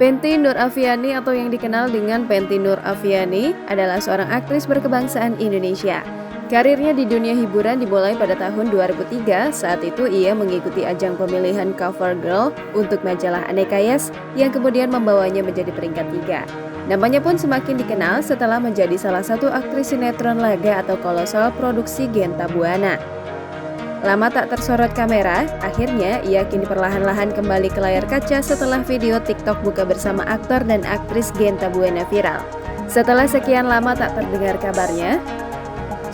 Penty Nurafiani atau yang dikenal dengan Penty Nurafiani adalah seorang aktris berkebangsaan Indonesia. Karirnya di dunia hiburan dimulai pada tahun 2003, saat itu ia mengikuti ajang pemilihan cover girl untuk majalah Aneka Yes yang kemudian membawanya menjadi peringkat 3. Namanya pun semakin dikenal setelah menjadi salah satu aktris sinetron laga atau kolosal produksi Genta Buana. Lama tak tersorot kamera, akhirnya ia kini perlahan-lahan kembali ke layar kaca setelah video TikTok buka bersama aktor dan aktris Genta Buana viral. Setelah sekian lama tak terdengar kabarnya,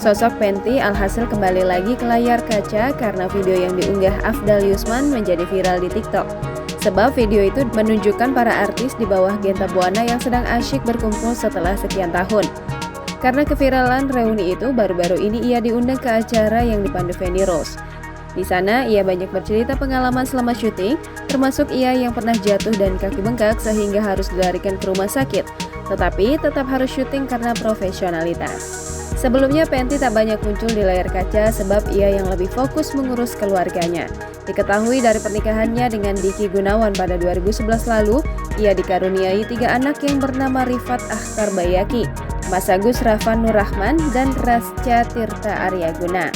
sosok Penty alhasil kembali lagi ke layar kaca karena video yang diunggah Afdal Yusman menjadi viral di TikTok. Sebab video itu menunjukkan para artis di bawah Genta Buana yang sedang asyik berkumpul setelah sekian tahun. Karena keviralan reuni itu, baru-baru ini ia diundang ke acara yang dipandu Feni Rose. Di sana, ia banyak bercerita pengalaman selama syuting, termasuk ia yang pernah jatuh dan kaki bengkak sehingga harus dilarikan ke rumah sakit. Tetapi tetap harus syuting karena profesionalitas. Sebelumnya, Penty tak banyak muncul di layar kaca sebab ia yang lebih fokus mengurus keluarganya. Diketahui dari pernikahannya dengan Diki Gunawan pada 2011 lalu, ia dikaruniai 3 anak yang bernama Rifat Akhtar Bayaki, Mas Agus Rafan Nurrahman, dan Rasca Tirta Aryaguna.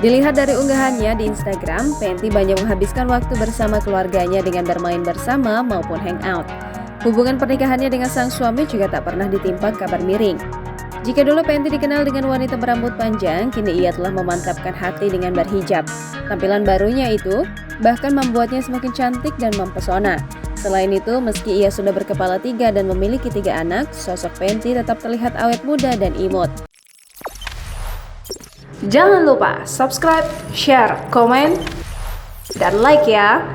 Dilihat dari unggahannya di Instagram, Penty banyak menghabiskan waktu bersama keluarganya dengan bermain bersama maupun hangout. Hubungan pernikahannya dengan sang suami juga tak pernah ditimpa kabar miring. Jika dulu Penty dikenal dengan wanita berambut panjang, kini ia telah memantapkan hati dengan berhijab. Tampilan barunya itu bahkan membuatnya semakin cantik dan mempesona. Selain itu, meski ia sudah berkepala 3 dan memiliki 3 anak, sosok Penty tetap terlihat awet muda dan imut. Jangan lupa subscribe, share, komen, dan like ya!